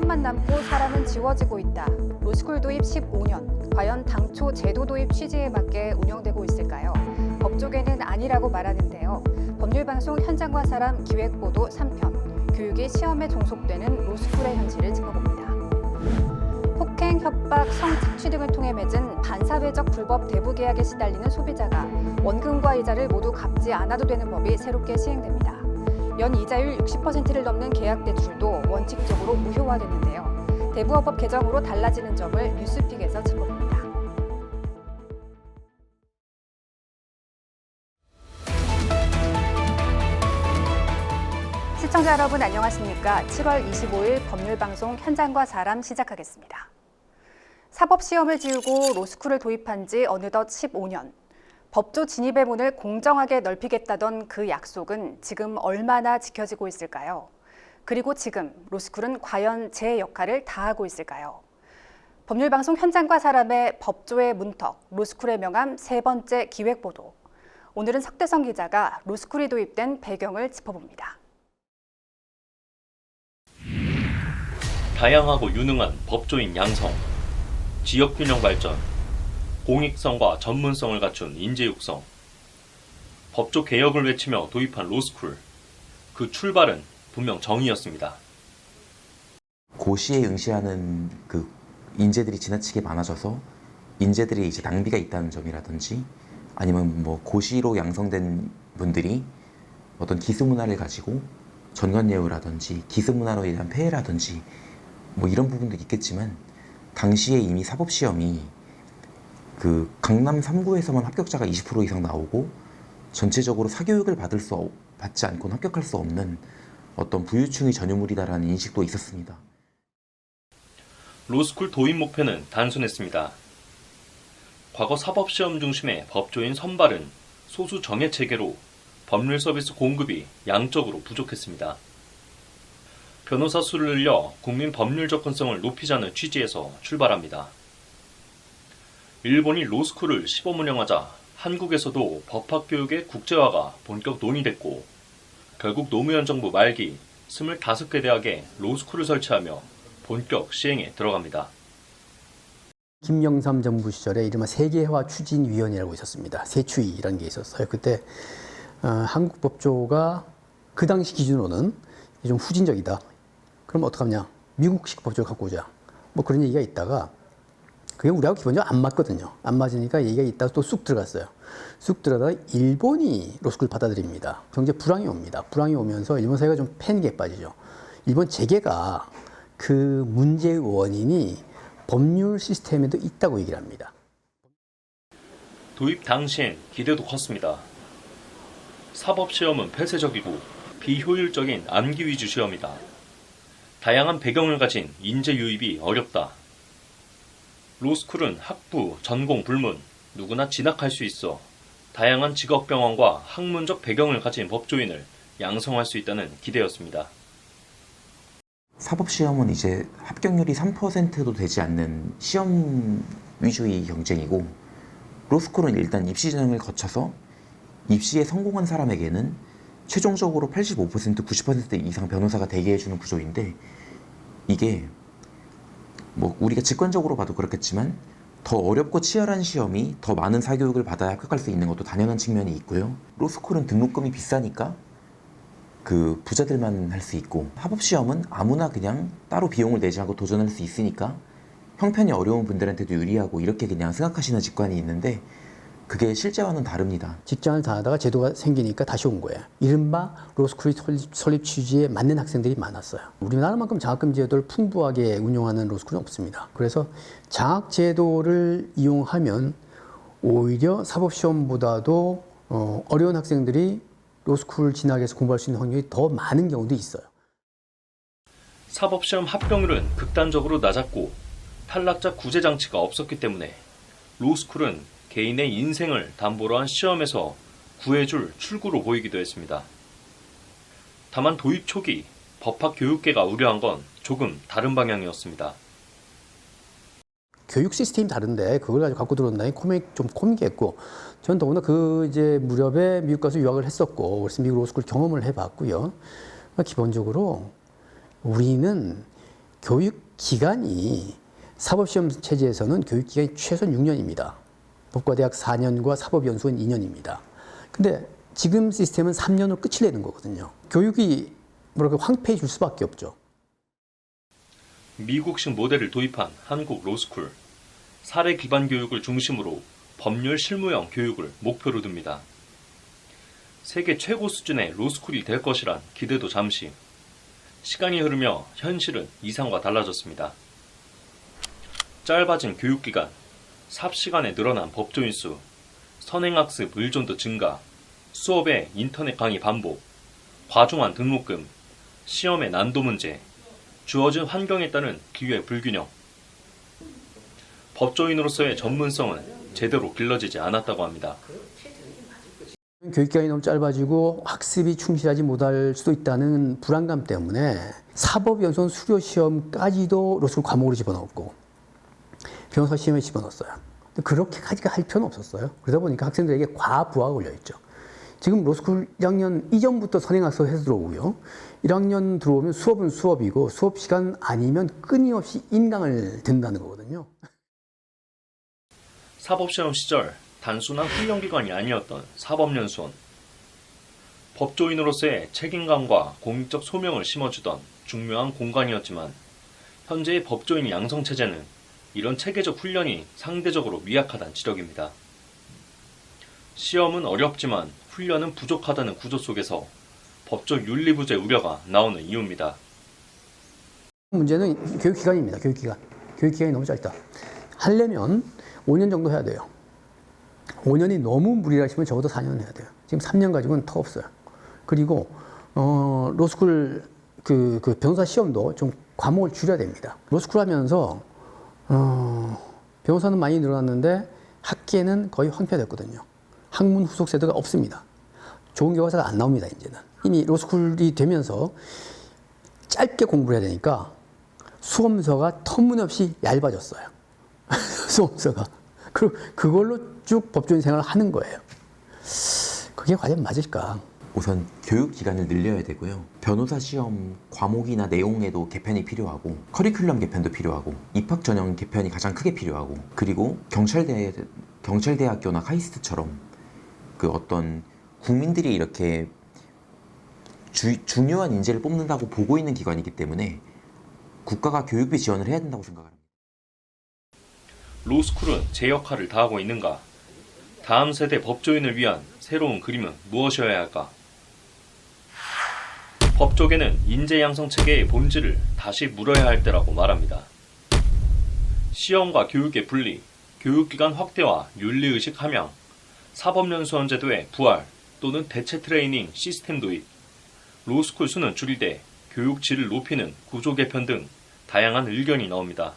시험만 남고 사람은 지워지고 있다. 로스쿨 도입 15년. 과연 당초 제도 도입 취지에 맞게 운영되고 있을까요? 법조계는 아니라고 말하는데요. 법률방송 현장과 사람 기획보도 3편. 교육이 시험에 종속되는 로스쿨의 현실을 짚어봅니다. 폭행, 협박, 성착취 등을 통해 맺은 반사회적 불법 대부 계약에 시달리는 소비자가 원금과 이자를 모두 갚지 않아도 되는 법이 새롭게 시행됩니다. 연 이자율 60%를 넘는 계약 대출도 원칙적으로 무효화됐는데요. 대부업법 개정으로 달라지는 점을 뉴스픽에서 짚어봅니다. 시청자 여러분 안녕하십니까? 7월 25일 법률방송 현장과 사람 시작하겠습니다. 사법시험을 지우고 로스쿨을 도입한 지 어느덧 15년. 법조 진입의 문을 공정하게 넓히겠다던 그 약속은 지금 얼마나 지켜지고 있을까요? 그리고 지금 로스쿨은 과연 제 역할을 다하고 있을까요? 법률방송 현장과 사람의 법조의 문턱, 로스쿨의 명함 세 번째 기획보도. 오늘은 석대성 기자가 로스쿨이 도입된 배경을 짚어봅니다. 다양하고 유능한 법조인 양성, 지역균형 발전, 공익성과 전문성을 갖춘 인재 육성, 법조 개혁을 외치며 도입한 로스쿨. 그 출발은 분명 정의였습니다. 고시에 응시하는 그 인재들이 지나치게 많아져서 인재들이 이제 낭비가 있다는 점이라든지, 아니면 뭐 고시로 양성된 분들이 어떤 기수 문화를 가지고 전관예우라든지 기수 문화로 인한 폐해라든지 뭐 이런 부분도 있겠지만, 당시에 이미 사법시험이 그 강남 3구에서만 합격자가 20% 이상 나오고 전체적으로 사교육을 받지 않고는 합격할 수 없는 어떤 부유층의 전유물이다라는 인식도 있었습니다. 로스쿨 도입 목표는 단순했습니다. 과거 사법시험 중심의 법조인 선발은 소수 정예 체계로 법률 서비스 공급이 양적으로 부족했습니다. 변호사 수를 늘려 국민 법률 접근성을 높이자는 취지에서 출발합니다. 일본이 로스쿨을 시범 운영하자 한국에서도 법학교육의 국제화가 본격 논의됐고, 결국 노무현 정부 말기 25개 대학에 로스쿨을 설치하며 본격 시행에 들어갑니다. 김영삼 정부 시절에 이른바 세계화 추진위원회라고 있었습니다. 세추위라는 게 있었어요. 그때 한국 법조가 그 당시 기준으로는 좀 후진적이다. 그럼 어떡하냐? 미국식 법조를 갖고 오자. 뭐 그런 얘기가 있다가 그게 우리하고 기본적으로 안 맞거든요. 안 맞으니까 얘기가 있다가 또 쑥 들어갔어요. 쑥 들어가다가 일본이 로스쿨 받아들입니다. 경제 불황이 옵니다. 불황이 오면서 일본 사회가 좀 패닉에 빠지죠. 일본 재계가 그 문제의 원인이 법률 시스템에도 있다고 얘기를 합니다. 도입 당시엔 기대도 컸습니다. 사법시험은 폐쇄적이고 비효율적인 암기 위주 시험이다. 다양한 배경을 가진 인재 유입이 어렵다. 로스쿨은 학부, 전공 불문, 누구나 진학할 수 있어 다양한 직업 경험과 학문적 배경을 가진 법조인을 양성할 수 있다는 기대였습니다. 사법시험은 이제 합격률이 3%도 되지 않는 시험 위주의 경쟁이고, 로스쿨은 일단 입시 전형을 거쳐서 입시에 성공한 사람에게는 최종적으로 85%, 90% 이상 변호사가 되게 해주는 구조인데, 이게 뭐 우리가 직관적으로 봐도 그렇겠지만 더 어렵고 치열한 시험이 더 많은 사교육을 받아야 합격할 수 있는 것도 당연한 측면이 있고요. 로스쿨은 등록금이 비싸니까 그 부자들만 할 수 있고, 사법시험은 아무나 그냥 따로 비용을 내지 않고 도전할 수 있으니까 형편이 어려운 분들한테도 유리하고, 이렇게 그냥 생각하시는 직관이 있는데 그게 실제와는 다릅니다. 직장을 다하다가 제도가 생기니까 다시 온 거예요. 이른바 로스쿨이 설립 취지에 맞는 학생들이 많았어요. 우리나라만큼 장학금 제도를 풍부하게 운용하는 로스쿨은 없습니다. 그래서 장학 제도를 이용하면 오히려 사법시험보다도 어려운 학생들이 로스쿨 진학해서 공부할 수 있는 확률이 더 많은 경우도 있어요. 사법시험 합격률은 극단적으로 낮았고 탈락자 구제 장치가 없었기 때문에 로스쿨은 개인의 인생을 담보로 한 시험에서 구해줄 출구로 보이기도 했습니다. 다만 도입 초기 법학 교육계가 우려한 건 조금 다른 방향이었습니다. 교육 시스템이 다른데 그걸 가지고 갖고 들어온다니 좀 코믹했고, 전 더구나 그 이제 무렵에 미국 가서 유학을 했었고, 그래서 미국 로스쿨 경험을 해봤고요. 기본적으로 우리는 교육 기간이 사법시험 체제에서는 교육 기간이 최소한 6년입니다. 법과대학 4년과 사법연수원 2년입니다. 근데 지금 시스템은 3년으로 끝을 내는 거거든요. 교육이 황폐해질 수밖에 없죠. 미국식 모델을 도입한 한국 로스쿨. 사례 기반 교육을 중심으로 법률 실무형 교육을 목표로 둡니다. 세계 최고 수준의 로스쿨이 될 것이란 기대도 잠시. 시간이 흐르며 현실은 이상과 달라졌습니다. 짧아진 교육기간, 삽시간에 늘어난 법조인 수, 선행학습 의존도 증가, 수업의 인터넷 강의 반복, 과중한 등록금, 시험의 난도 문제, 주어진 환경에 따른 기회 불균형. 법조인으로서의 전문성은 제대로 길러지지 않았다고 합니다. 교육기간이 너무 짧아지고 학습이 충실하지 못할 수도 있다는 불안감 때문에 사법연수원 수료시험까지도 로스쿨 과목으로 집어넣었고 변호사 시험에 집어넣었어요. 그렇게까지 할 필요는 없었어요. 그러다 보니까 학생들에게 과부하가 걸려있죠. 지금 로스쿨 1학년 이전부터 선행학습 해서 들어오고요. 1학년 들어오면 수업은 수업이고 수업 시간 아니면 끊임없이 인강을 듣는다는 거거든요. 사법시험 시절 단순한 훈련기관이 아니었던 사법연수원. 법조인으로서의 책임감과 공익적 소명을 심어주던 중요한 공간이었지만 현재의 법조인 양성체제는 이런 체계적 훈련이 상대적으로 미약하다는 지적입니다. 시험은 어렵지만 훈련은 부족하다는 구조 속에서 법적 윤리부재 우려가 나오는 이유입니다. 문제는 교육기간입니다. 교육기간이 너무 짧다. 하려면 5년 정도 해야 돼요. 5년이 너무 무리라 하시면 적어도 4년 해야 돼요. 지금 3년 가지고는 턱 없어요. 그리고 로스쿨 그 변호사 시험도 좀 과목을 줄여야 됩니다. 로스쿨 하면서 변호사는 많이 늘어났는데 학계는 거의 황폐됐거든요. 학문 후속 세대가 없습니다. 좋은 교과서가 안 나옵니다. 이제는 이미 로스쿨이 되면서 짧게 공부를 해야 되니까 수험서가 터무니없이 얇아졌어요. 수험서가. 그리고 그걸로 쭉 법조인 생활을 하는 거예요. 그게 과연 맞을까? 우선 교육 기간을 늘려야 되고요. 변호사 시험 과목이나 내용에도 개편이 필요하고 커리큘럼 개편도 필요하고 입학 전형 개편이 가장 크게 필요하고 그리고 경찰대학교나 카이스트처럼 그 어떤 국민들이 이렇게 중요한 인재를 뽑는다고 보고 있는 기관이기 때문에 국가가 교육비 지원을 해야 된다고 생각합니다. 로스쿨은 제 역할을 다하고 있는가? 다음 세대 법조인을 위한 새로운 그림은 무엇이어야 할까? 법조계는 인재 양성 체계의 본질을 다시 물어야 할 때라고 말합니다. 시험과 교육의 분리, 교육기간 확대와 윤리의식 함양, 사법연수원 제도의 부활 또는 대체 트레이닝 시스템 도입, 로스쿨 수는 줄이되 교육 질을 높이는 구조 개편 등 다양한 의견이 나옵니다.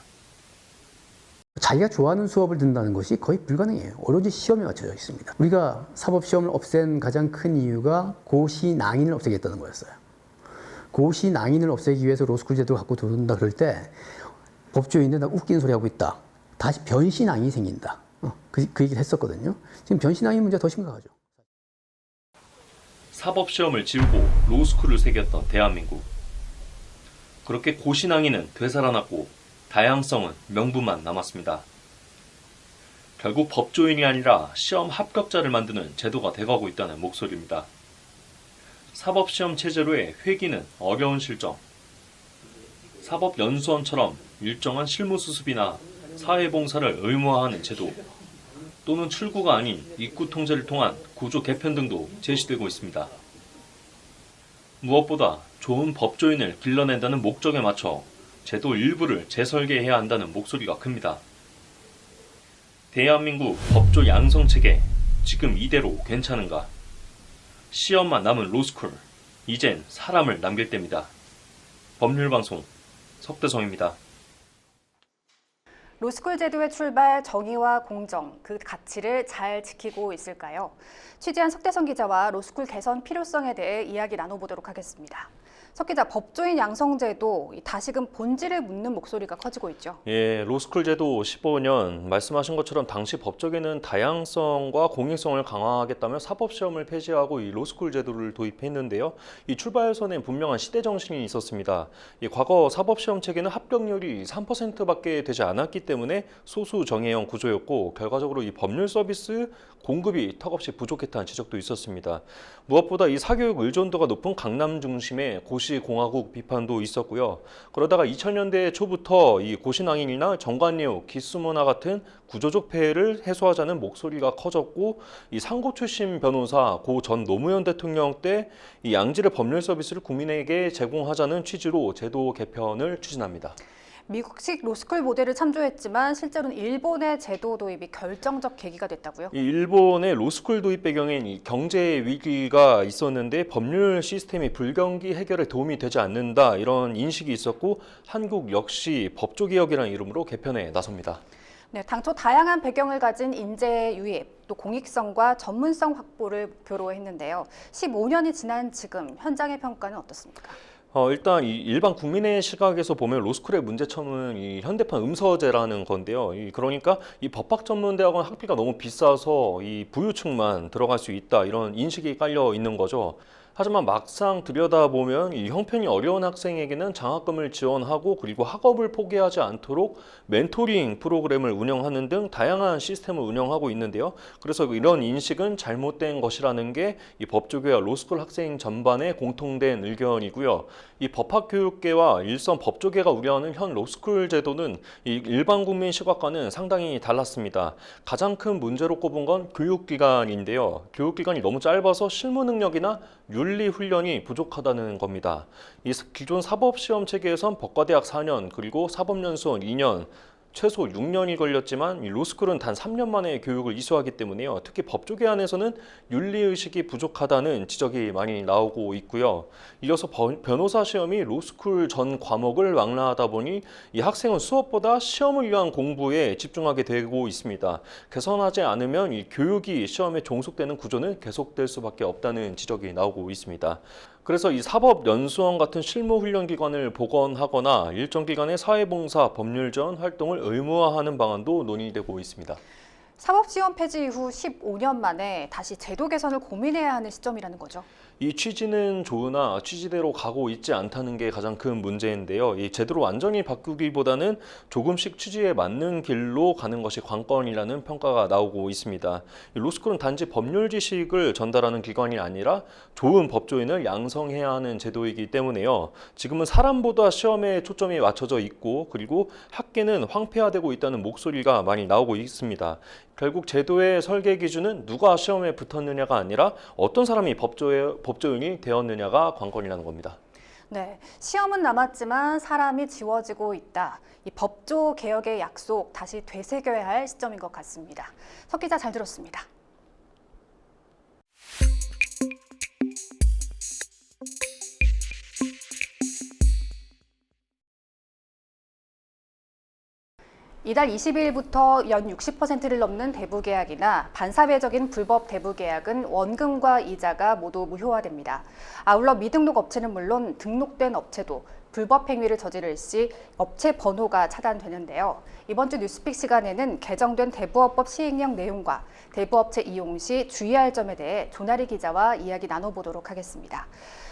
자기가 좋아하는 수업을 듣는다는 것이 거의 불가능해요. 오로지 시험에 맞춰져 있습니다. 우리가 사법시험을 없앤 가장 큰 이유가 고시낭인을 없애겠다는 거였어요. 고시낭인을 없애기 위해서 로스쿨 제도를 갖고 들어온다 그럴 때 법조인들 나 웃긴 소리 하고 있다. 다시 변신낭인이 생긴다. 그 얘기를 했었거든요. 지금 변신낭인 문제가 더 심각하죠. 사법시험을 지우고 로스쿨을 새겼던 대한민국. 그렇게 고시낭인은 되살아났고 다양성은 명분만 남았습니다. 결국 법조인이 아니라 시험 합격자를 만드는 제도가 돼가고 있다는 목소리입니다. 사법시험 체제로의 회귀는 어려운 실정. 사법연수원처럼 일정한 실무수습이나 사회봉사를 의무화하는 제도 또는 출구가 아닌 입구 통제를 통한 구조 개편 등도 제시되고 있습니다. 무엇보다 좋은 법조인을 길러낸다는 목적에 맞춰 제도 일부를 재설계해야 한다는 목소리가 큽니다. 대한민국 법조 양성체계 지금 이대로 괜찮은가? 시험만 남은 로스쿨, 이젠 사람을 남길 때입니다. 법률방송 석대성입니다. 로스쿨 제도의 출발, 정의와 공정, 그 가치를 잘 지키고 있을까요? 취재한 석대성 기자와 로스쿨 개선 필요성에 대해 이야기 나눠보도록 하겠습니다. 석 기자, 법조인 양성제도 이 다시금 본질을 묻는 목소리가 커지고 있죠. 예, 로스쿨 제도 15년 말씀하신 것처럼 당시 법조계는 다양성과 공익성을 강화하겠다며 사법시험을 폐지하고 이 로스쿨 제도를 도입했는데요. 이 출발선에 분명한 시대 정신이 있었습니다. 이 과거 사법시험 체계는 합격률이 3%밖에 되지 않았기 때문에 소수 정예형 구조였고 결과적으로 이 법률 서비스 공급이 턱없이 부족했다는 지적도 있었습니다. 무엇보다 이 사교육 의존도가 높은 강남 중심의 고시공화국 비판도 있었고요. 그러다가 2000년대 초부터 이 고시낭인이나 정관예우, 기수문화 같은 구조적 폐해를 해소하자는 목소리가 커졌고 이 상고 출신 변호사 고 전 노무현 대통령 때 이 양질의 법률 서비스를 국민에게 제공하자는 취지로 제도 개편을 추진합니다. 미국식 로스쿨 모델을 참조했지만 실제로는 일본의 제도 도입이 결정적 계기가 됐다고요? 이 일본의 로스쿨 도입 배경엔 이 경제 위기가 있었는데 법률 시스템이 불경기 해결에 도움이 되지 않는다 이런 인식이 있었고 한국 역시 법조개혁이라는 이름으로 개편에 나섭니다. 네, 당초 다양한 배경을 가진 인재 유입, 또 공익성과 전문성 확보를 목표로 했는데요. 15년이 지난 지금 현장의 평가는 어떻습니까? 일단 이 일반 국민의 시각에서 보면 로스쿨의 문제점은 이 현대판 음서제라는 건데요. 그러니까 이 법학 전문대학원 학비가 너무 비싸서 이 부유층만 들어갈 수 있다 이런 인식이 깔려 있는 거죠. 하지만 막상 들여다보면 이 형편이 어려운 학생에게는 장학금을 지원하고 그리고 학업을 포기하지 않도록 멘토링 프로그램을 운영하는 등 다양한 시스템을 운영하고 있는데요. 그래서 이런 인식은 잘못된 것이라는 게 이 법조계와 로스쿨 학생 전반의 공통된 의견이고요. 이 법학교육계와 일선 법조계가 우려하는 현 로스쿨 제도는 이 일반 국민 시각과는 상당히 달랐습니다. 가장 큰 문제로 꼽은 건 교육기간인데요. 교육기간이 너무 짧아서 실무 능력이나 윤리 훈련이 부족하다는 겁니다. 이 기존 사법시험 체계에선 법과대학 4년 그리고 사법연수원 2년 최소 6년이 걸렸지만 이 로스쿨은 단 3년 만에 교육을 이수하기 때문에요. 특히 법조계 안에서는 윤리의식이 부족하다는 지적이 많이 나오고 있고요. 이어서 변호사 시험이 로스쿨 전 과목을 왕래하다 보니 이 학생은 수업보다 시험을 위한 공부에 집중하게 되고 있습니다. 개선하지 않으면 이 교육이 시험에 종속되는 구조는 계속될 수밖에 없다는 지적이 나오고 있습니다. 그래서 이 사법연수원 같은 실무훈련기관을 복원하거나 일정 기간의 사회봉사, 법률지원 활동을 의무화하는 방안도 논의되고 있습니다. 사법시험 폐지 이후 15년 만에 다시 제도 개선을 고민해야 하는 시점이라는 거죠. 이 취지는 좋으나 취지대로 가고 있지 않다는 게 가장 큰 문제인데요. 이 제도로 완전히 바꾸기보다는 조금씩 취지에 맞는 길로 가는 것이 관건이라는 평가가 나오고 있습니다. 이 로스쿨은 단지 법률 지식을 전달하는 기관이 아니라 좋은 법조인을 양성해야 하는 제도이기 때문에요. 지금은 사람보다 시험에 초점이 맞춰져 있고 그리고 학계는 황폐화되고 있다는 목소리가 많이 나오고 있습니다. 결국 제도의 설계 기준은 누가 시험에 붙었느냐가 아니라 어떤 사람이 법조인이 되었느냐가 관건이라는 겁니다. 네, 시험은 남았지만 사람이 지워지고 있다. 이 법조 개혁의 약속 다시 되새겨야 할 시점인 것 같습니다. 석 기자 잘 들었습니다. 이달 22일부터 연 60%를 넘는 대부 계약이나 반사회적인 불법 대부 계약은 원금과 이자가 모두 무효화됩니다. 아울러 미등록 업체는 물론 등록된 업체도 불법 행위를 저지를 시 업체 번호가 차단되는데요. 이번 주 뉴스픽 시간에는 개정된 대부업법 시행령 내용과 대부업체 이용 시 주의할 점에 대해 조나리 기자와 이야기 나눠보도록 하겠습니다.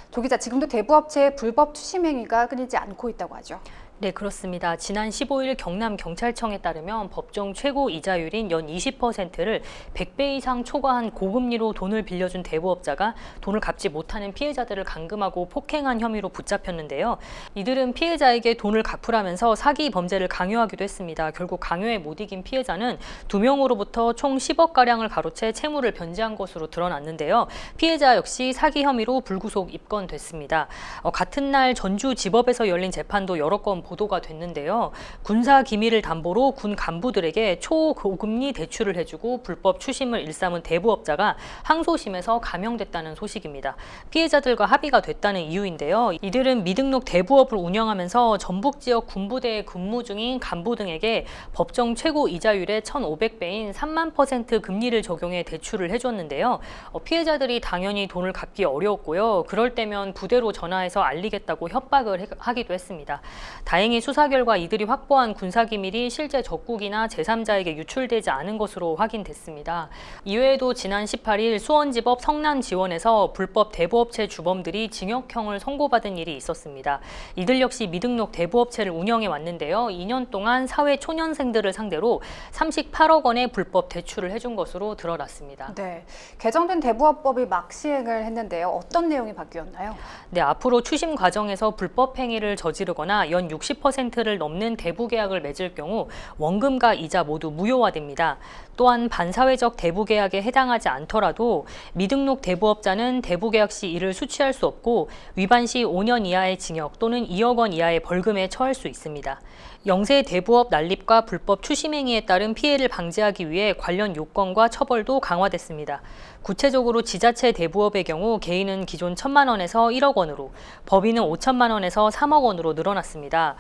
조 기자, 지금도 대부업체의 불법 추심 행위가 끊이지 않고 있다고 하죠. 네, 그렇습니다. 지난 15일 경남경찰청에 따르면 법정 최고 이자율인 연 20%를 100배 이상 초과한 고금리로 돈을 빌려준 대부업자가 돈을 갚지 못하는 피해자들을 감금하고 폭행한 혐의로 붙잡혔는데요. 이들은 피해자에게 돈을 갚으라면서 사기 범죄를 강요하기도 했습니다. 결국 강요에 못 이긴 피해자는 2명으로부터 총 10억가량을 가로채 채무를 변제한 것으로 드러났는데요. 피해자 역시 사기 혐의로 불구속 입건됐습니다. 같은 날 전주지법에서 열린 재판도 여러 건 보도가 됐는데요. 군사 기밀을 담보로 군 간부들에게 초고금리 대출을 해주고 불법 추심을 일삼은 대부업자가 항소심에서 감형됐다는 소식입니다. 피해자들과 합의가 됐다는 이유인데요. 이들은 미등록 대부업을 운영하면서 전북 지역 군부대에 근무 중인 간부 등에게 법정 최고 이자율의 1,500배인 3만% 금리를 적용해 대출을 해줬는데요. 피해자들이 당연히 돈을 갚기 어려웠고요. 그럴 때면 부대로 전화해서 알리겠다고 협박을 하기도 했습니다. 다행히 수사 결과 이들이 확보한 군사기밀이 실제 적국이나 제3자에게 유출되지 않은 것으로 확인됐습니다. 이외에도 지난 18일 수원지법 성남지원에서 불법 대부업체 주범들이 징역형을 선고받은 일이 있었습니다. 이들 역시 미등록 대부업체를 운영해 왔는데요. 2년 동안 사회 초년생들을 상대로 38억 원의 불법 대출을 해준 것으로 드러났습니다. 네, 개정된 대부업법이 막 시행을 했는데요. 어떤 내용이 바뀌었나요? 네, 앞으로 추심 과정에서 불법 행위를 저지르거나 연 60%를 넘는 대부 계약을 맺을 경우 원금과 이자 모두 무효화됩니다. 또한 반사회적 대부 계약에 해당하지 않더라도 미등록 대부업자는 대부 계약 시 이를 수취할 수 없고 위반 시 5년 이하의 징역 또는 2억 원 이하의 벌금에 처할 수 있습니다. 영세 대부업 난립과 불법 추심 행위에 따른 피해를 방지하기 위해 관련 요건과 처벌도 강화됐습니다. 구체적으로 지자체 대부업의 경우 개인은 기존 1,000만 원에서 1억 원으로, 법인은 5천만 원에서 3억 원으로 늘어났습니다.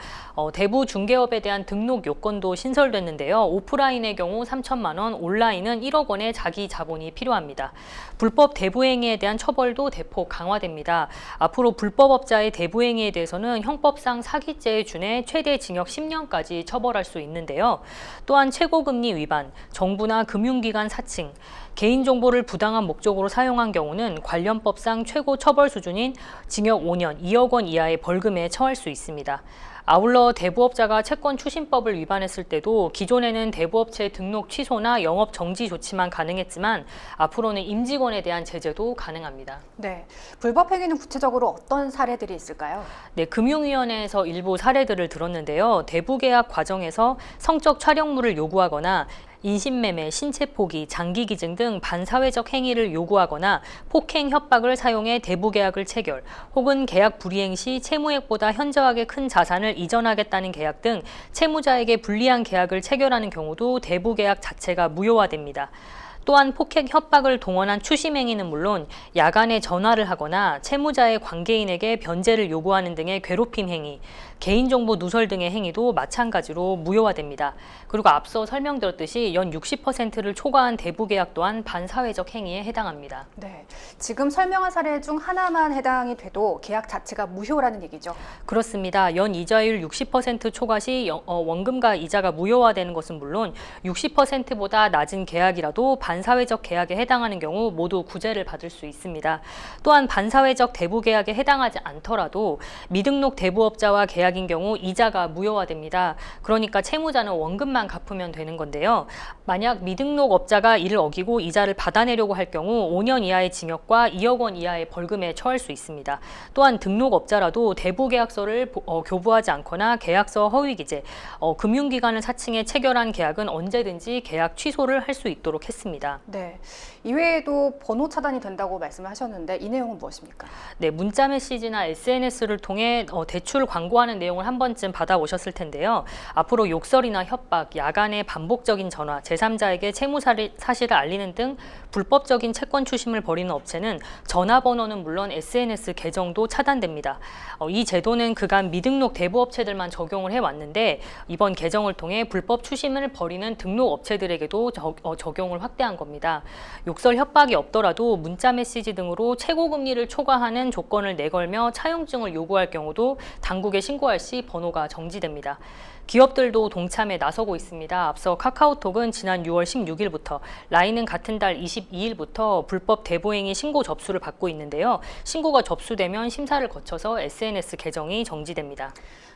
대부 중개업에 대한 등록 요건도 신설됐는데요. 오프라인의 경우 3천만 원, 온라인은 1억 원의 자기 자본이 필요합니다. 불법 대부 행위에 대한 처벌도 대폭 강화됩니다. 앞으로 불법업자의 대부 행위에 대해서는 형법상 사기죄에 준해 최대 징역 10년까지 처벌할 수 있는데요. 또한 최고금리 위반, 정부나 금융기관 사칭, 개인정보를 부당한 목적으로 사용한 경우는 관련법상 최고 처벌 수준인 징역 5년, 2억 원 이하의 벌금에 처할 수 있습니다. 아울러 대부업자가 채권 추심법을 위반했을 때도 기존에는 대부업체 등록 취소나 영업 정지 조치만 가능했지만 앞으로는 임직원에 대한 제재도 가능합니다. 네, 불법 행위는 구체적으로 어떤 사례들이 있을까요? 네, 금융위원회에서 일부 사례들을 들었는데요. 대부 계약 과정에서 성적 촬영물을 요구하거나 인신매매, 신체 포기, 장기 기증 등 반사회적 행위를 요구하거나 폭행, 협박을 사용해 대부 계약을 체결, 혹은 계약 불이행 시 채무액보다 현저하게 큰 자산을 이전하겠다는 계약 등 채무자에게 불리한 계약을 체결하는 경우도 대부 계약 자체가 무효화됩니다. 또한 폭행, 협박을 동원한 추심 행위는 물론 야간에 전화를 하거나 채무자의 관계인에게 변제를 요구하는 등의 괴롭힘 행위, 개인정보 누설 등의 행위도 마찬가지로 무효화됩니다. 그리고 앞서 설명드렸듯이 연 60%를 초과한 대부 계약 또한 반사회적 행위에 해당합니다. 네, 지금 설명한 사례 중 하나만 해당이 돼도 계약 자체가 무효라는 얘기죠. 그렇습니다. 연 이자율 60% 초과 시 원금과 이자가 무효화되는 것은 물론 60%보다 낮은 계약이라도 반사회적 계약에 해당하는 경우 모두 구제를 받을 수 있습니다. 또한 반사회적 대부 계약에 해당하지 않더라도 미등록 대부업자와 계약인 경우 이자가 무효화됩니다. 그러니까 채무자는 원금만 갚으면 되는 건데요. 만약 미등록 업자가 이를 어기고 이자를 받아내려고 할 경우 5년 이하의 징역과 2억 원 이하의 벌금에 처할 수 있습니다. 또한 등록업자라도 대부 계약서를 교부하지 않거나 계약서 허위 기재, 금융기관을 사칭해 체결한 계약은 언제든지 계약 취소를 할 수 있도록 했습니다. 네, 이외에도 번호 차단이 된다고 말씀을 하셨는데 이 내용은 무엇입니까? 네, 문자 메시지나 SNS를 통해 대출 광고하는 내용을 한 번쯤 받아오셨을 텐데요. 앞으로 욕설이나 협박, 야간의 반복적인 전화, 제3자에게 채무 사실을 알리는 등 불법적인 채권 추심을 벌이는 업체는 전화번호는 물론 SNS 계정도 차단됩니다. 이 제도는 그간 미등록 대부업체들만 적용을 해왔는데 이번 개정을 통해 불법 추심을 벌이는 등록 업체들에게도 적용을 확대한 겁니다. 욕설 협박이 없더라도 문자 메시지 등으로 최고금리를 초과하는 조건을 내걸며 차용증을 요구할 경우도 당국에 신고할 시 번호가 정지됩니다. 기업들도 동참에 나서고 있습니다. 앞서 카카오톡은 지난 6월 16일부터, 라인은 같은 달 22일부터 불법 대부행위 신고 접수를 받고 있는데요. 신고가 접수되면 심사를 거쳐서 SNS 계정이 정지됩니다.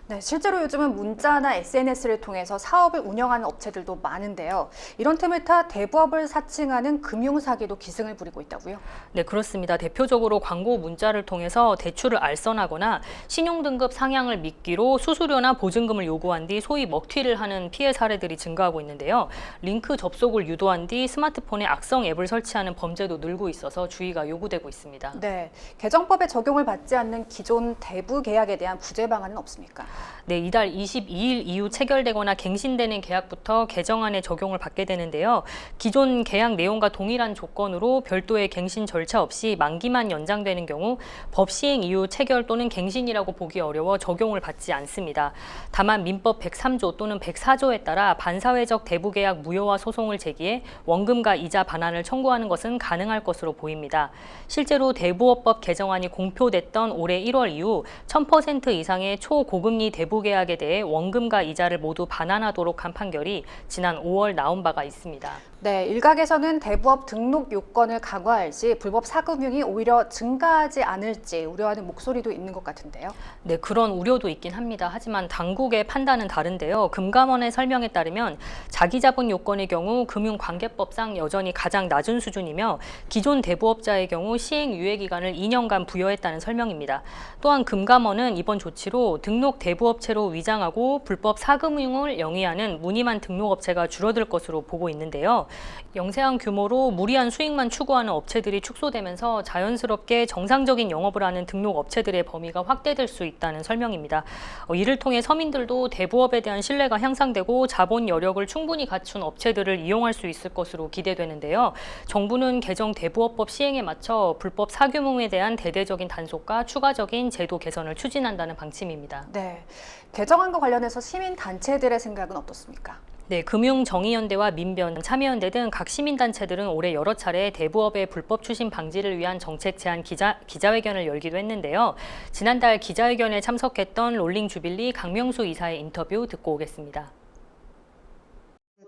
네, 실제로 요즘은 문자나 SNS를 통해서 사업을 운영하는 업체들도 많은데요. 이런 틈을 타 대부업을 사칭하는 금융사기도 기승을 부리고 있다고요? 네, 그렇습니다. 대표적으로 광고 문자를 통해서 대출을 알선하거나 신용등급 상향을 미끼로 수수료나 보증금을 요구한 뒤 소위 먹튀를 하는 피해 사례들이 증가하고 있는데요. 링크 접속을 유도한 뒤 스마트폰에 악성 앱을 설치하는 범죄도 늘고 있어서 주의가 요구되고 있습니다. 네, 개정법에 적용을 받지 않는 기존 대부 계약에 대한 구제 방안은 없습니까? 네, 이달 22일 이후 체결되거나 갱신되는 계약부터 개정안의 적용을 받게 되는데요. 기존 계약 내용과 동일한 조건으로 별도의 갱신 절차 없이 만기만 연장되는 경우 법 시행 이후 체결 또는 갱신이라고 보기 어려워 적용을 받지 않습니다. 다만 민법 103조 또는 104조에 따라 반사회적 대부계약 무효화 소송을 제기해 원금과 이자 반환을 청구하는 것은 가능할 것으로 보입니다. 실제로 대부업법 개정안이 공표됐던 올해 1월 이후 1000% 이상의 초고금리 대부계약에 대해 원금과 이자를 모두 반환하도록 한 판결이 지난 5월 나온 바가 있습니다. 네, 일각에서는 대부업 등록 요건을 강화할 시 불법 사금융이 오히려 증가하지 않을지 우려하는 목소리도 있는 것 같은데요. 네, 그런 우려도 있긴 합니다. 하지만 당국의 판단은 다른데요. 금감원의 설명에 따르면 자기자본 요건의 경우 금융관계법상 여전히 가장 낮은 수준이며 기존 대부업자의 경우 시행 유예 기간을 2년간 부여했다는 설명입니다. 또한 금감원은 이번 조치로 등록 대부업체로 위장하고 불법 사금융을 영위하는 무늬만 등록업체가 줄어들 것으로 보고 있는데요. 영세한 규모로 무리한 수익만 추구하는 업체들이 축소되면서 자연스럽게 정상적인 영업을 하는 등록업체들의 범위가 확대될 수 있다는 설명입니다. 이를 통해 서민들도 대부업에 대한 신뢰가 향상되고 자본 여력을 충분히 갖춘 업체들을 이용할 수 있을 것으로 기대되는데요. 정부는 개정 대부업법 시행에 맞춰 불법 사금융에 대한 대대적인 단속과 추가적인 제도 개선을 추진한다는 방침입니다. 네, 개정안과 관련해서 시민단체들의 생각은 어떻습니까? 네, 금융정의연대와 민변, 참여연대 등 각 시민단체들은 올해 여러 차례 대부업의 불법 추심 방지를 위한 정책 제안 기자회견을 열기도 했는데요. 지난달 기자회견에 참석했던 롤링주빌리 강명수 이사의 인터뷰 듣고 오겠습니다.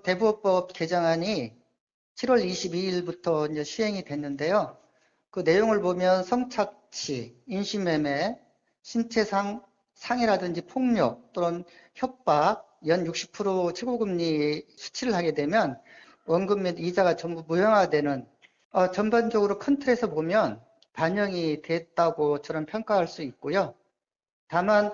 대부업법 개정안이 7월 22일부터 이제 시행이 됐는데요. 그 내용을 보면 성착취, 인신매매, 신체상 상해라든지 폭력 또는 협박, 연 60% 최고금리 수치를 하게 되면 원금 및 이자가 전부 무효화되는 전반적으로 큰 틀에서 보면 반영이 됐다고 저는 평가할 수 있고요. 다만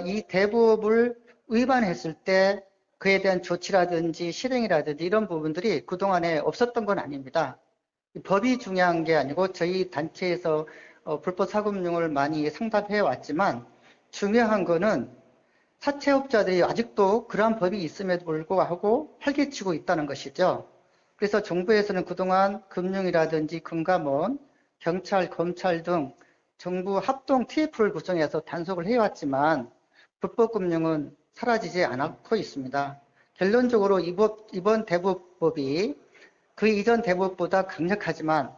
이 대부업을 위반했을 때 그에 대한 조치라든지 실행이라든지 이런 부분들이 그동안에 없었던 건 아닙니다. 법이 중요한 게 아니고 저희 단체에서 불법 사금융을 많이 상담해 왔지만 중요한 거는 사채업자들이 아직도 그러한 법이 있음에도 불구하고 활개치고 있다는 것이죠. 그래서 정부에서는 그동안 금융이라든지 금감원, 경찰, 검찰 등 정부 합동 TF를 구성해서 단속을 해왔지만 불법금융은 사라지지 않고 있습니다. 결론적으로 이번 대부업법이 그 이전 대부업보다 강력하지만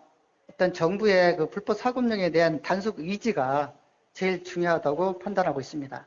어떤 정부의 그 불법 사금융에 대한 단속 의지가 제일 중요하다고 판단하고 있습니다.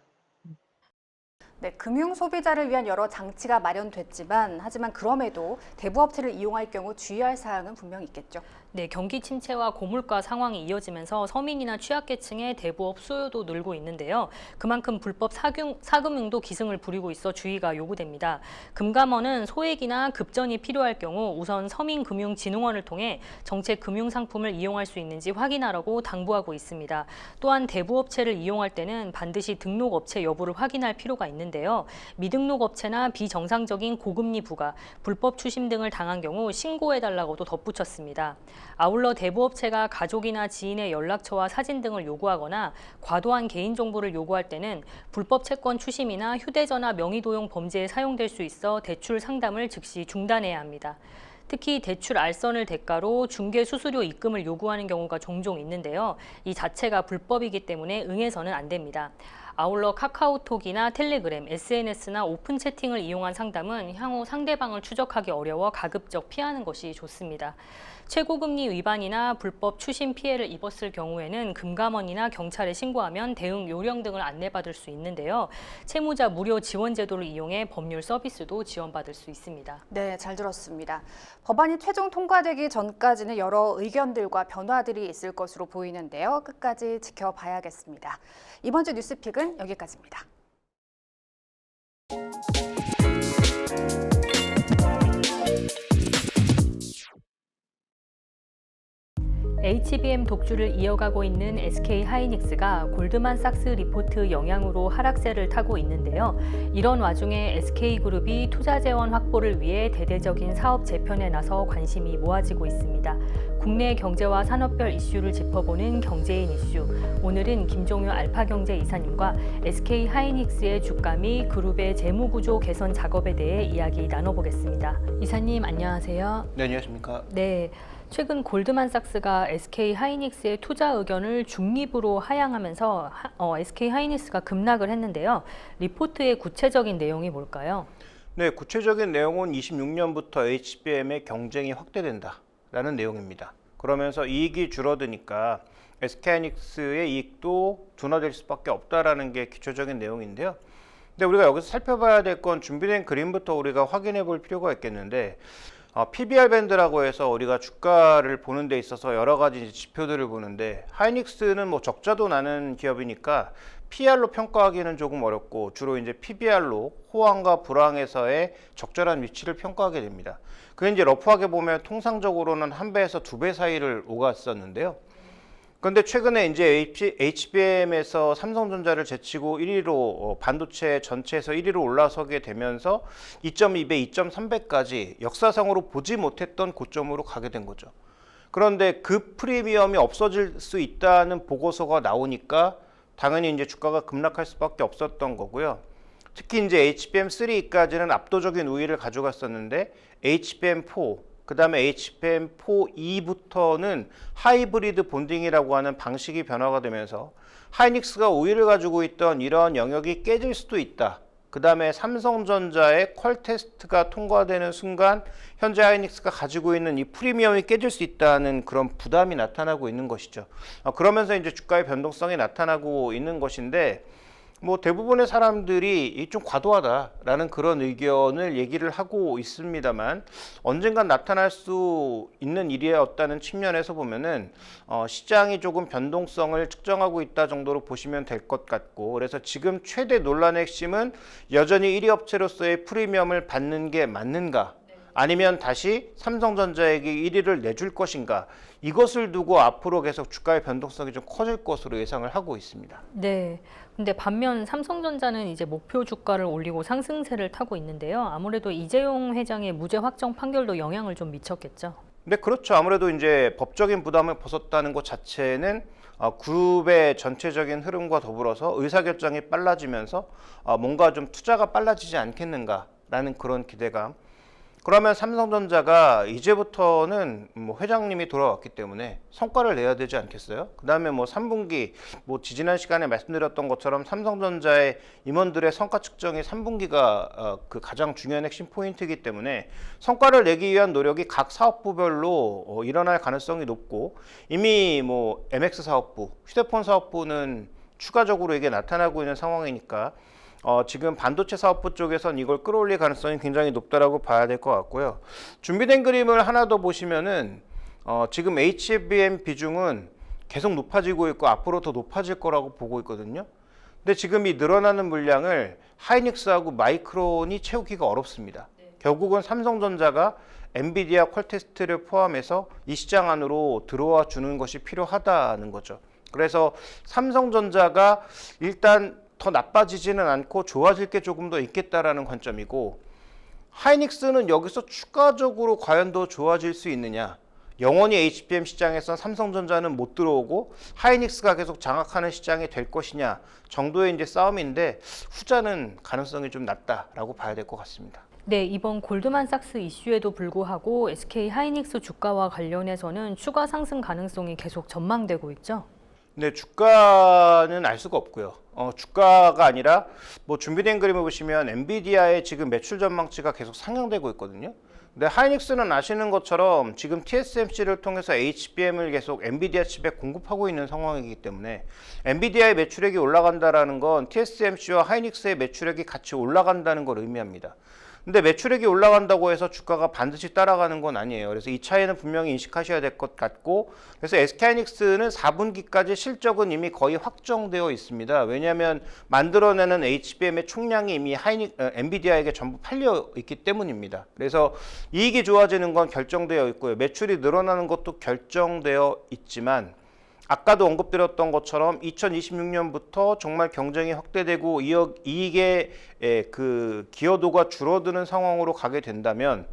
네, 금융 소비자를 위한 여러 장치가 마련됐지만 하지만 그럼에도 대부업체를 이용할 경우 주의할 사항은 분명히 있겠죠. 네, 경기 침체와 고물가 상황이 이어지면서 서민이나 취약계층의 대부업 수요도 늘고 있는데요. 그만큼 불법 사금융도 기승을 부리고 있어 주의가 요구됩니다. 금감원은 소액이나 급전이 필요할 경우 우선 서민금융진흥원을 통해 정책 금융상품을 이용할 수 있는지 확인하라고 당부하고 있습니다. 또한 대부업체를 이용할 때는 반드시 등록업체 여부를 확인할 필요가 있는데요. 미등록업체나 비정상적인 고금리 부과, 불법 추심 등을 당한 경우 신고해달라고도 덧붙였습니다. 아울러 대부업체가 가족이나 지인의 연락처와 사진 등을 요구하거나 과도한 개인정보를 요구할 때는 불법 채권 추심이나 휴대전화 명의도용 범죄에 사용될 수 있어 대출 상담을 즉시 중단해야 합니다. 특히 대출 알선을 대가로 중개 수수료 입금을 요구하는 경우가 종종 있는데요. 이 자체가 불법이기 때문에 응해서는 안 됩니다. 아울러 카카오톡이나 텔레그램, SNS나 오픈 채팅을 이용한 상담은 향후 상대방을 추적하기 어려워 가급적 피하는 것이 좋습니다. 최고금리 위반이나 불법 추심 피해를 입었을 경우에는 금감원이나 경찰에 신고하면 대응 요령 등을 안내받을 수 있는데요. 채무자 무료 지원 제도를 이용해 법률 서비스도 지원받을 수 있습니다. 네, 잘 들었습니다. 법안이 최종 통과되기 전까지는 여러 의견들과 변화들이 있을 것으로 보이는데요. 끝까지 지켜봐야겠습니다. 이번 주 뉴스픽은 여기까지입니다. HBM 독주를 이어가고 있는 SK 하이닉스가 골드만삭스 리포트 영향으로 하락세를 타고 있는데요. 이런 와중에 SK그룹이 투자 재원 확보를 위해 대대적인 사업 재편에 나서 관심이 모아지고 있습니다. 국내 경제와 산업별 이슈를 짚어보는 경제인 이슈. 오늘은 김종효 알파경제 이사님과 SK 하이닉스의 주가 및 그룹의 재무구조 개선 작업에 대해 이야기 나눠보겠습니다. 이사님 안녕하세요. 네, 안녕하십니까. 네. 최근 골드만삭스가 SK 하이닉스의 투자 의견을 중립으로 하향하면서 SK 하이닉스가 급락을 했는데요. 리포트의 구체적인 내용이 뭘까요? 네, 구체적인 내용은 26년부터 HBM의 경쟁이 확대된다라는 내용입니다. 그러면서 이익이 줄어드니까 SK 하이닉스의 이익도 둔화될 수밖에 없다라는 게 기초적인 내용인데요. 근데 우리가 여기서 살펴봐야 될 건 준비된 그림부터 우리가 확인해 볼 필요가 있겠는데 PBR 밴드라고 해서 우리가 주가를 보는 데 있어서 여러 가지 지표들을 보는데 하이닉스는 뭐 적자도 나는 기업이니까 PR로 평가하기는 조금 어렵고 주로 이제 PBR로 호황과 불황에서의 적절한 위치를 평가하게 됩니다. 그게 이제 러프하게 보면 통상적으로는 1배에서 2배 사이를 오갔었는데요. 그런데 최근에 이제 HBM에서 삼성전자를 제치고 1위로 반도체 전체에서 1위로 올라서게 되면서 2.2배, 2.3배까지 역사상으로 보지 못했던 고점으로 가게 된 거죠. 그런데 그 프리미엄이 없어질 수 있다는 보고서가 나오니까 당연히 이제 주가가 급락할 수밖에 없었던 거고요. 특히 이제 HBM3까지는 압도적인 우위를 가져갔었는데 HBM4 그 다음에 HBM4E부터는 하이브리드 본딩이라고 하는 방식이 변화가 되면서 하이닉스가 우위를 가지고 있던 이런 영역이 깨질 수도 있다. 그 다음에 삼성전자의 퀄 테스트가 통과되는 순간 현재 하이닉스가 가지고 있는 이 프리미엄이 깨질 수 있다는 그런 부담이 나타나고 있는 것이죠. 그러면서 이제 주가의 변동성이 나타나고 있는 것인데 뭐 대부분의 사람들이 좀 과도하다라는 그런 의견을 얘기를 하고 있습니다만 언젠간 나타날 수 있는 일이었다는 측면에서 보면은 시장이 조금 변동성을 측정하고 있다 정도로 보시면 될 것 같고 그래서 지금 최대 논란의 핵심은 여전히 1위 업체로서의 프리미엄을 받는 게 맞는가 아니면 다시 삼성전자에게 1위를 내줄 것인가 이것을 두고 앞으로 계속 주가의 변동성이 좀 커질 것으로 예상을 하고 있습니다. 네. 근데 반면 삼성전자는 이제 목표 주가를 올리고 상승세를 타고 있는데요. 아무래도 이재용 회장의 무죄 확정 판결도 영향을 좀 미쳤겠죠. 네, 그렇죠. 아무래도 이제 법적인 부담을 벗었다는 것 자체는 그룹의 전체적인 흐름과 더불어서 의사결정이 빨라지면서 뭔가 좀 투자가 빨라지지 않겠는가라는 그런 기대감. 그러면 삼성전자가 이제부터는 뭐 회장님이 돌아왔기 때문에 성과를 내야 되지 않겠어요? 그 다음에 뭐 3분기, 뭐 지지난 시간에 말씀드렸던 것처럼 삼성전자의 임원들의 성과 측정이 3분기가 그 가장 중요한 핵심 포인트이기 때문에 성과를 내기 위한 노력이 각 사업부별로 일어날 가능성이 높고 이미 뭐 MX 사업부, 휴대폰 사업부는 추가적으로 이게 나타나고 있는 상황이니까 지금 반도체 사업부 쪽에선 이걸 끌어올릴 가능성이 굉장히 높다라고 봐야 될 것 같고요. 준비된 그림을 하나 더 보시면은 지금 HBM 비중은 계속 높아지고 있고 앞으로 더 높아질 거라고 보고 있거든요. 근데 지금 이 늘어나는 물량을 하이닉스하고 마이크론이 채우기가 어렵습니다. 결국은 삼성전자가 엔비디아 퀄테스트를 포함해서 이 시장 안으로 들어와 주는 것이 필요하다는 거죠. 그래서 삼성전자가 일단 더 나빠지지는 않고 좋아질 게 조금 더 있겠다라는 관점이고 하이닉스는 여기서 추가적으로 과연 더 좋아질 수 있느냐 영원히 HBM 시장에선 삼성전자는 못 들어오고 하이닉스가 계속 장악하는 시장이 될 것이냐 정도의 이제 싸움인데 후자는 가능성이 좀 낮다라고 봐야 될 것 같습니다. 네, 이번 골드만삭스 이슈에도 불구하고 SK 하이닉스 주가와 관련해서는 추가 상승 가능성이 계속 전망되고 있죠? 네, 주가는 알 수가 없고요. 주가가 아니라 뭐 준비된 그림을 보시면 엔비디아의 지금 매출 전망치가 계속 상향되고 있거든요. 근데 하이닉스는 아시는 것처럼 지금 TSMC를 통해서 HBM을 계속 엔비디아 칩에 공급하고 있는 상황이기 때문에 엔비디아의 매출액이 올라간다라는 건 TSMC와 하이닉스의 매출액이 같이 올라간다는 걸 의미합니다. 근데 매출액이 올라간다고 해서 주가가 반드시 따라가는 건 아니에요. 그래서 이 차이는 분명히 인식하셔야 될 것 같고, 그래서 SK하이닉스는 4분기까지 실적은 이미 거의 확정되어 있습니다. 왜냐하면 만들어내는 HBM의 총량이 이미 엔비디아에게 전부 팔려 있기 때문입니다. 그래서 이익이 좋아지는 건 결정되어 있고요. 매출이 늘어나는 것도 결정되어 있지만, 아까도 언급드렸던 것처럼 2026년부터 정말 경쟁이 확대되고 이익의 그 기여도가 줄어드는 상황으로 가게 된다면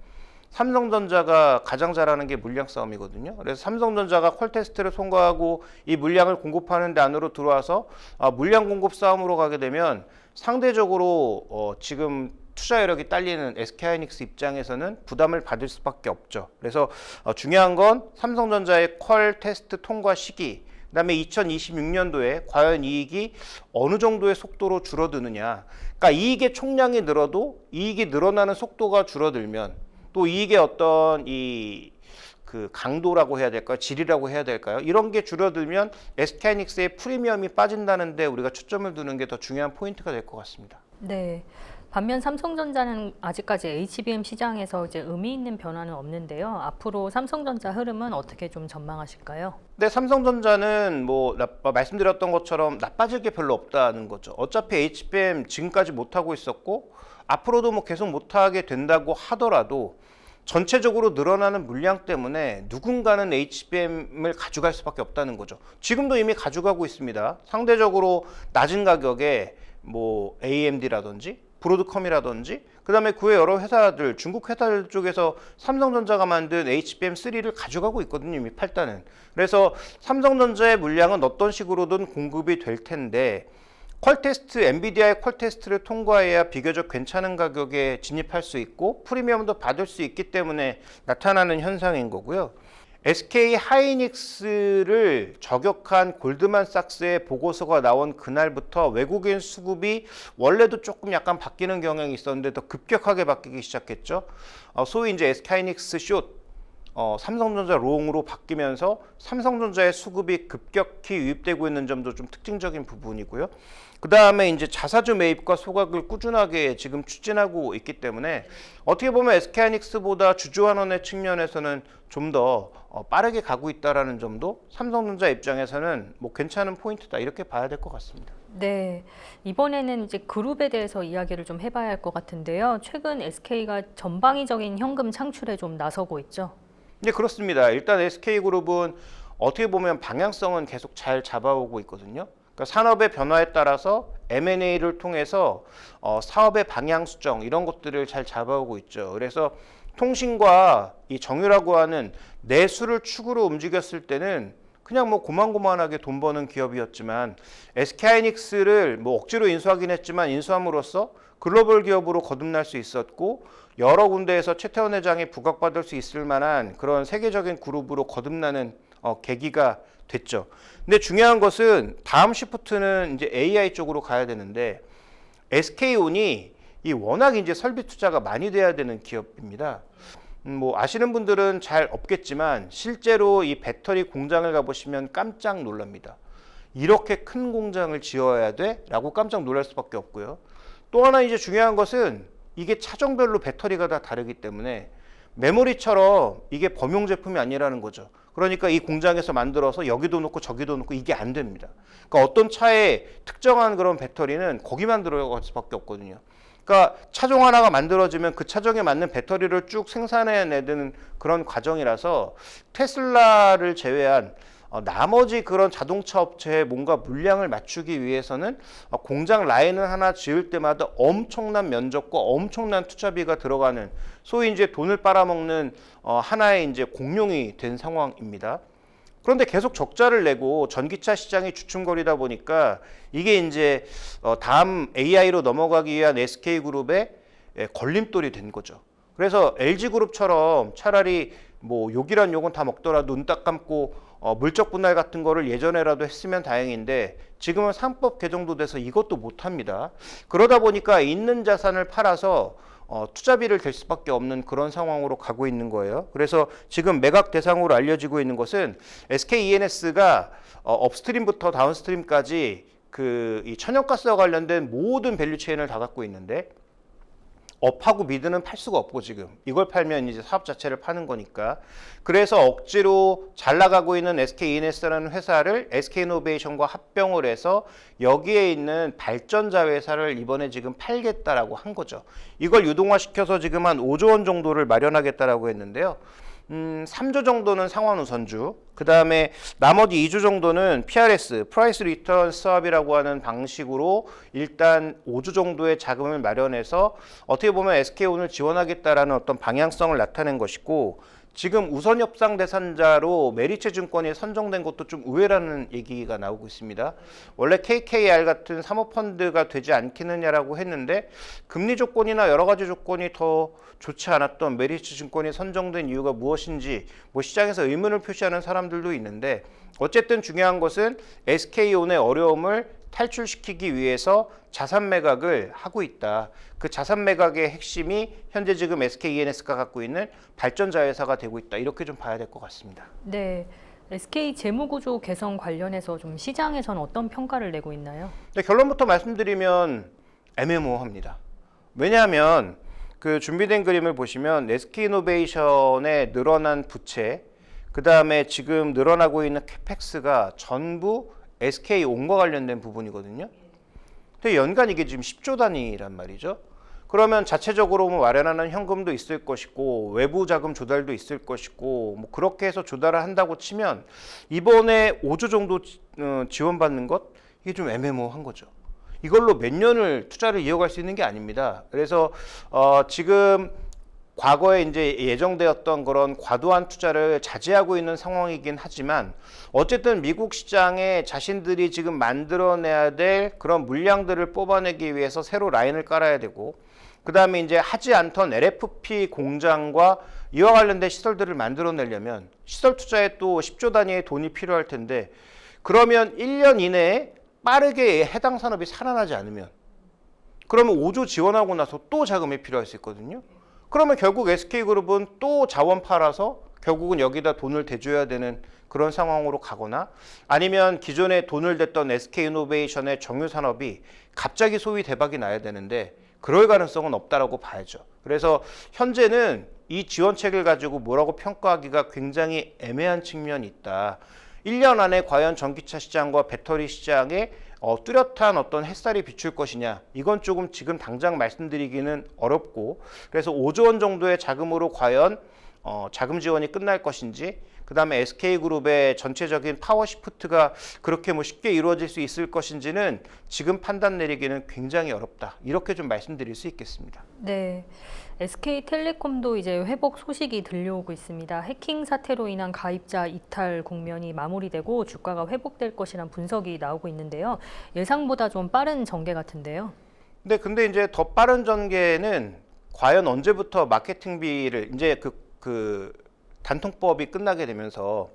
삼성전자가 가장 잘하는 게 물량 싸움이거든요. 그래서 삼성전자가 퀄 테스트를 통과하고 이 물량을 공급하는 데 안으로 들어와서 물량 공급 싸움으로 가게 되면 상대적으로 지금 투자 여력이 딸리는 SK하이닉스 입장에서는 부담을 받을 수밖에 없죠. 그래서 중요한 건 삼성전자의 퀄 테스트 통과 시기, 그다음에 2026년도에 과연 이익이 어느 정도의 속도로 줄어드느냐. 그러니까 이익의 총량이 늘어도 이익이 늘어나는 속도가 줄어들면 또 이익의 어떤 그 강도라고 해야 될까요? 질이라고 해야 될까요? 이런 게 줄어들면 SK하이닉스의 프리미엄이 빠진다는데 우리가 초점을 두는 게 더 중요한 포인트가 될 것 같습니다. 네. 반면 삼성전자는 아직까지 HBM 시장에서 이제 의미 있는 변화는 없는데요. 앞으로 삼성전자 흐름은 어떻게 좀 전망하실까요? 네, 삼성전자는 말씀드렸던 것처럼 나빠질 게 별로 없다는 거죠. 어차피 HBM 지금까지 못하고 있었고 앞으로도 계속 못하게 된다고 하더라도 전체적으로 늘어나는 물량 때문에 누군가는 HBM을 가져갈 수밖에 없다는 거죠. 지금도 이미 가져가고 있습니다. 상대적으로 낮은 가격에 AMD라든지 브로드컴이라든지 그다음에 그 외 여러 회사들, 중국 회사들 쪽에서 삼성전자가 만든 HBM3를 가져가고 있거든요. 이미 8단은. 그래서 삼성전자의 물량은 어떤 식으로든 공급이 될 텐데 퀄테스트, 엔비디아의 퀄테스트를 통과해야 비교적 괜찮은 가격에 진입할 수 있고 프리미엄도 받을 수 있기 때문에 나타나는 현상인 거고요. SK하이닉스를 저격한 골드만삭스의 보고서가 나온 그날부터 외국인 수급이 원래도 조금 약간 바뀌는 경향이 있었는데 더 급격하게 바뀌기 시작했죠. 소위 이제 SK하이닉스 숏, 삼성전자 롱으로 바뀌면서 삼성전자의 수급이 급격히 유입되고 있는 점도 좀 특징적인 부분이고요. 그 다음에 이제 자사주 매입과 소각을 꾸준하게 지금 추진하고 있기 때문에 어떻게 보면 SK하이닉스보다 주주환원의 측면에서는 좀 더 빠르게 가고 있다는 점도 삼성전자 입장에서는 괜찮은 포인트다 이렇게 봐야 될 것 같습니다. 네, 이번에는 이제 그룹에 대해서 이야기를 좀 해봐야 할 것 같은데요. 최근 SK가 전방위적인 현금 창출에 좀 나서고 있죠. 네, 그렇습니다. 일단 SK그룹은 어떻게 보면 방향성은 계속 잘 잡아오고 있거든요. 그러니까 산업의 변화에 따라서 M&A를 통해서 사업의 방향 수정 이런 것들을 잘 잡아오고 있죠. 그래서 통신과 이 정유라고 하는 내수를 축으로 움직였을 때는 그냥 고만고만하게 돈 버는 기업이었지만 SK하이닉스를 억지로 인수하긴 했지만 인수함으로써 글로벌 기업으로 거듭날 수 있었고 여러 군데에서 최태원 회장이 부각받을 수 있을 만한 그런 세계적인 그룹으로 거듭나는 계기가 됐죠. 근데 중요한 것은 다음 시프트는 이제 AI 쪽으로 가야 되는데 SK온이 워낙 이제 설비 투자가 많이 돼야 되는 기업입니다. 아시는 분들은 잘 없겠지만 실제로 이 배터리 공장을 가보시면 깜짝 놀랍니다. 이렇게 큰 공장을 지어야 돼? 라고 깜짝 놀랄 수밖에 없고요. 또 하나 이제 중요한 것은 이게 차종별로 배터리가 다 다르기 때문에 메모리처럼 이게 범용 제품이 아니라는 거죠. 그러니까 이 공장에서 만들어서 여기도 놓고 저기도 놓고 이게 안 됩니다. 그러니까 어떤 차에 특정한 그런 배터리는 거기만 들어갈 수밖에 없거든요. 그러니까 차종 하나가 만들어지면 그 차종에 맞는 배터리를 쭉 생산해내는 그런 과정이라서 테슬라를 제외한 나머지 그런 자동차 업체에 뭔가 물량을 맞추기 위해서는 공장 라인을 하나 지을 때마다 엄청난 면적과 엄청난 투자비가 들어가는 소위 이제 돈을 빨아먹는 하나의 이제 공룡이 된 상황입니다. 그런데 계속 적자를 내고 전기차 시장이 주춤거리다 보니까 이게 이제 다음 AI로 넘어가기 위한 SK그룹의 걸림돌이 된 거죠. 그래서 LG그룹처럼 차라리 욕이란 욕은 다 먹더라도 눈 딱 감고 물적 분할 같은 거를 예전에라도 했으면 다행인데 지금은 3법 개정도 돼서 이것도 못합니다. 그러다 보니까 있는 자산을 팔아서 투자비를 댈 수밖에 없는 그런 상황으로 가고 있는 거예요. 그래서 지금 매각 대상으로 알려지고 있는 것은 SK-ENS가 업스트림부터 다운스트림까지 이 천연가스와 관련된 모든 밸류체인을 다 갖고 있는데 업하고 미드는 팔 수가 없고 지금 이걸 팔면 이제 사업 자체를 파는 거니까. 그래서 억지로 잘 나가고 있는 SK이네스라는 회사를 SK이노베이션과 합병을 해서 여기에 있는 발전자 회사를 이번에 지금 팔겠다라고 한 거죠. 이걸 유동화시켜서 지금 한 5조 원 정도를 마련하겠다라고 했는데요. 3조 정도는 상환우선주, 그 다음에 나머지 2조 정도는 PRS, 프라이스 리턴 스왑이라고 하는 방식으로 일단 5조 정도의 자금을 마련해서 어떻게 보면 SK온을 지원하겠다라는 어떤 방향성을 나타낸 것이고, 지금 우선 협상 대상자로 메리츠 증권이 선정된 것도 좀 의외라는 얘기가 나오고 있습니다. 원래 KKR 같은 사모펀드가 되지 않겠느냐라고 했는데 금리 조건이나 여러 가지 조건이 더 좋지 않았던 메리츠 증권이 선정된 이유가 무엇인지 뭐 시장에서 의문을 표시하는 사람들도 있는데, 어쨌든 중요한 것은 SK온의 어려움을 탈출시키기 위해서 자산 매각을 하고 있다. 그 자산 매각의 핵심이 현재 지금 SKENS가 갖고 있는 발전자 회사가 되고 있다. 이렇게 좀 봐야 될 것 같습니다. 네. SK 재무구조 개선 관련해서 좀 시장에서는 어떤 평가를 내고 있나요? 근데 결론부터 말씀드리면 애매모호합니다. 왜냐하면 그 준비된 그림을 보시면 SK이노베이션의 늘어난 부채, 그 다음에 지금 늘어나고 있는 캐펙스가 전부 SK온과 관련된 부분이거든요. 근데 연간 이게 지금 10조 단위란 말이죠. 그러면 자체적으로 뭐 마련하는 현금도 있을 것이고 외부 자금 조달도 있을 것이고 뭐 그렇게 해서 조달을 한다고 치면 이번에 5조 정도 지원받는 것, 이게 좀 애매모호한 거죠. 이걸로 몇 년을 투자를 이어갈 수 있는 게 아닙니다. 그래서 지금 과거에 이제 예정되었던 그런 과도한 투자를 자제하고 있는 상황이긴 하지만, 어쨌든 미국 시장에 자신들이 지금 만들어내야 될 그런 물량들을 뽑아내기 위해서 새로 라인을 깔아야 되고, 그 다음에 이제 하지 않던 LFP 공장과 이와 관련된 시설들을 만들어내려면 시설 투자에 또 10조 단위의 돈이 필요할 텐데, 그러면 1년 이내에 빠르게 해당 산업이 살아나지 않으면, 그러면 5조 지원하고 나서 또 자금이 필요할 수 있거든요. 그러면 결국 SK그룹은 또 자원 팔아서 결국은 여기다 돈을 대줘야 되는 그런 상황으로 가거나, 아니면 기존에 돈을 댔던 SK이노베이션의 정유 산업이 갑자기 소위 대박이 나야 되는데 그럴 가능성은 없다라고 봐야죠. 그래서 현재는 이 지원책을 가지고 뭐라고 평가하기가 굉장히 애매한 측면이 있다. 1년 안에 과연 전기차 시장과 배터리 시장에 뚜렷한 어떤 햇살이 비출 것이냐, 이건 조금 지금 당장 말씀드리기는 어렵고, 그래서 5조 원 정도의 자금으로 과연 자금 지원이 끝날 것인지, 그 다음에 SK그룹의 전체적인 파워 시프트가 그렇게 뭐 쉽게 이루어질 수 있을 것인지는 지금 판단 내리기는 굉장히 어렵다. 이렇게 좀 말씀드릴 수 있겠습니다. 네. SK텔레콤도 이제 회복 소식이 들려오고 있습니다. 해킹 사태로 인한 가입자 이탈 국면이 마무리되고 주가가 회복될 것이란 분석이 나오고 있는데요. 예상보다 좀 빠른 전개 같은데요. 근데 이제 더 빠른 전개는 과연 언제부터 마케팅비를 이제 그 단통법이 끝나게 되면서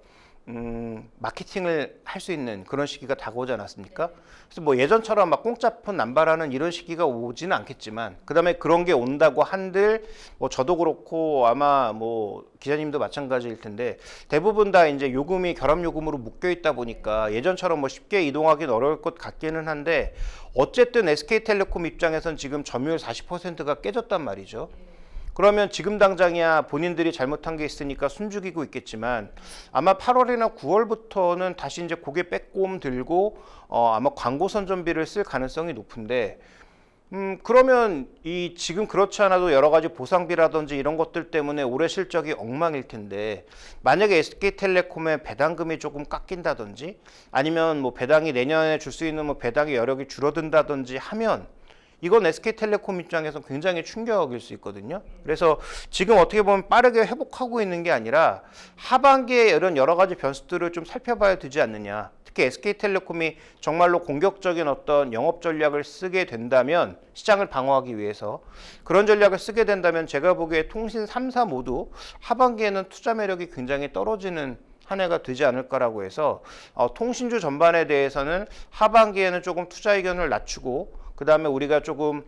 마케팅을 할 수 있는 그런 시기가 다가오지 않았습니까? 그래서 뭐 예전처럼 막 공짜폰 남발하는 이런 시기가 오지는 않겠지만, 그 다음에 그런 게 온다고 한들 뭐 저도 그렇고 아마 뭐 기자님도 마찬가지일 텐데, 대부분 다 이제 요금이 결합 요금으로 묶여 있다 보니까 예전처럼 뭐 쉽게 이동하기는 어려울 것 같기는 한데, 어쨌든 SK텔레콤 입장에선 지금 점유율 40%가 깨졌단 말이죠. 그러면 지금 당장이야 본인들이 잘못한 게 있으니까 숨죽이고 있겠지만, 아마 8월이나 9월부터는 다시 이제 고개 빼꼼 들고 아마 광고 선전비를 쓸 가능성이 높은데, 그러면 이 지금 그렇지 않아도 여러 가지 보상비라든지 이런 것들 때문에 올해 실적이 엉망일 텐데, 만약에 SK텔레콤의 배당금이 조금 깎인다든지, 아니면 뭐 배당이 내년에 줄 수 있는 뭐 배당의 여력이 줄어든다든지 하면, 이건 SK텔레콤 입장에서 굉장히 충격일 수 있거든요. 그래서 지금 어떻게 보면 빠르게 회복하고 있는 게 아니라 하반기에 이런 여러 가지 변수들을 좀 살펴봐야 되지 않느냐. 특히 SK텔레콤이 정말로 공격적인 어떤 영업 전략을 쓰게 된다면, 시장을 방어하기 위해서 그런 전략을 쓰게 된다면 제가 보기에 통신 3사 모두 하반기에는 투자 매력이 굉장히 떨어지는 한 해가 되지 않을까라고 해서 통신주 전반에 대해서는 하반기에는 조금 투자 의견을 낮추고, 그 다음에 우리가 조금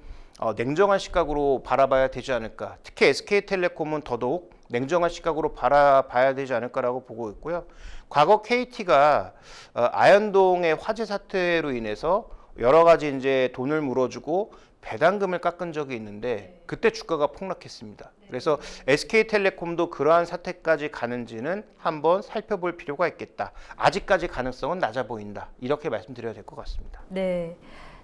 냉정한 시각으로 바라봐야 되지 않을까. 특히 SK텔레콤은 더더욱 냉정한 시각으로 바라봐야 되지 않을까라고 보고 있고요. 과거 KT가 아현동의 화재 사태로 인해서 여러 가지 이제 돈을 물어주고 배당금을 깎은 적이 있는데 그때 주가가 폭락했습니다. 그래서 SK텔레콤도 그러한 사태까지 가는지는 한번 살펴볼 필요가 있겠다. 아직까지 가능성은 낮아 보인다. 이렇게 말씀드려야 될 것 같습니다. 네.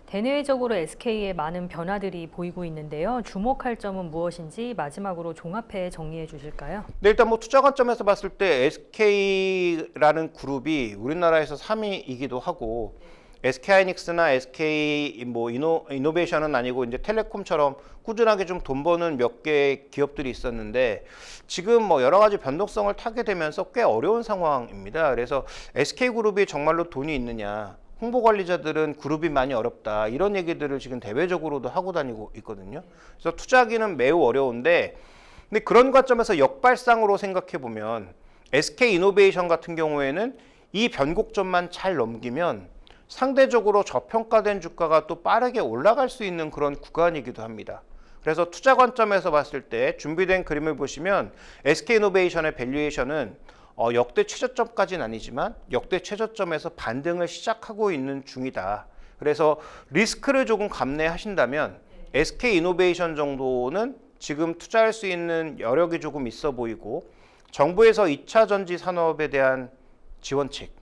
대내적으로 SK에 많은 변화들이 보이고 있는데요. 주목할 점은 무엇인지 마지막으로 종합해 정리해 주실까요? 네, 일단 뭐 투자 관점에서 봤을 때 SK라는 그룹이 우리나라에서 3위이기도 하고 SK하이닉스나 SK 뭐 이노베이션은 아니고 이제 텔레콤처럼 꾸준하게 좀 돈 버는 몇 개의 기업들이 있었는데 지금 뭐 여러 가지 변동성을 타게 되면서 꽤 어려운 상황입니다. 그래서 SK그룹이 정말로 돈이 있느냐, 홍보 관리자들은 그룹이 많이 어렵다 이런 얘기들을 지금 대외적으로도 하고 다니고 있거든요. 그래서 투자하기는 매우 어려운데 근데 그런 관점에서 역발상으로 생각해 보면 SK이노베이션 같은 경우에는 이 변곡점만 잘 넘기면 상대적으로 저평가된 주가가 또 빠르게 올라갈 수 있는 그런 구간이기도 합니다. 그래서 투자 관점에서 봤을 때 준비된 그림을 보시면 SK이노베이션의 밸류에이션은 역대 최저점까지는 아니지만 역대 최저점에서 반등을 시작하고 있는 중이다. 그래서 리스크를 조금 감내하신다면 SK이노베이션 정도는 지금 투자할 수 있는 여력이 조금 있어 보이고 정부에서 2차 전지 산업에 대한 지원책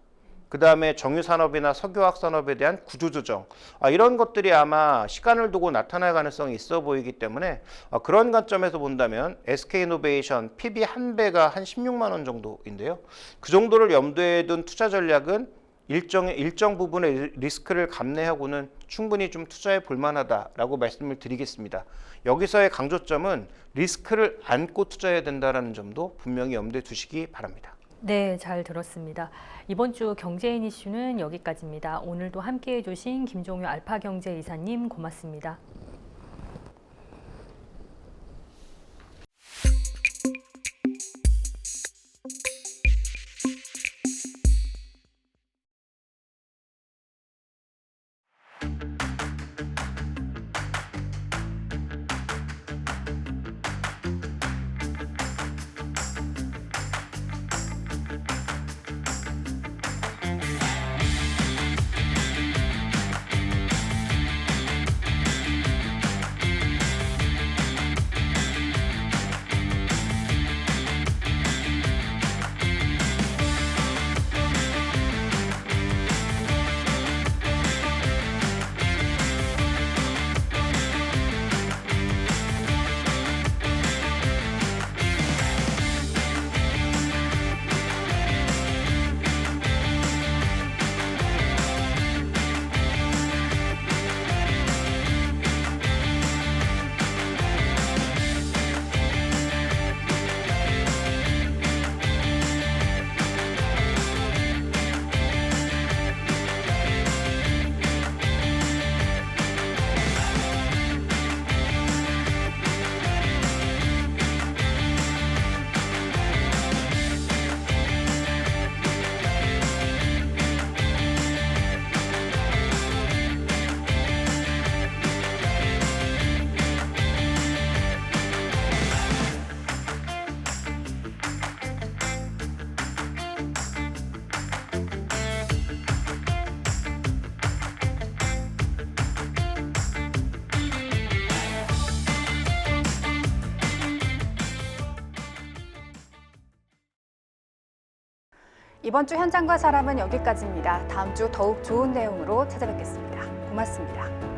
그 다음에 정유산업이나 석유화학 산업에 대한 구조조정 이런 것들이 아마 시간을 두고 나타날 가능성이 있어 보이기 때문에 그런 관점에서 본다면 SK이노베이션 PB 한 배가 한 16만 원 정도인데요. 그 정도를 염두에 둔 투자 전략은 일정 부분의 리스크를 감내하고는 충분히 좀 투자해 볼 만하다라고 말씀을 드리겠습니다. 여기서의 강조점은 리스크를 안고 투자해야 된다는 점도 분명히 염두에 두시기 바랍니다. 네, 잘 들었습니다. 이번 주 경제인 이슈는 여기까지입니다. 오늘도 함께해 주신 김종유 알파경제 이사님 고맙습니다. 이번 주 현장과 사람은 여기까지입니다. 다음 주 더욱 좋은 내용으로 찾아뵙겠습니다. 고맙습니다.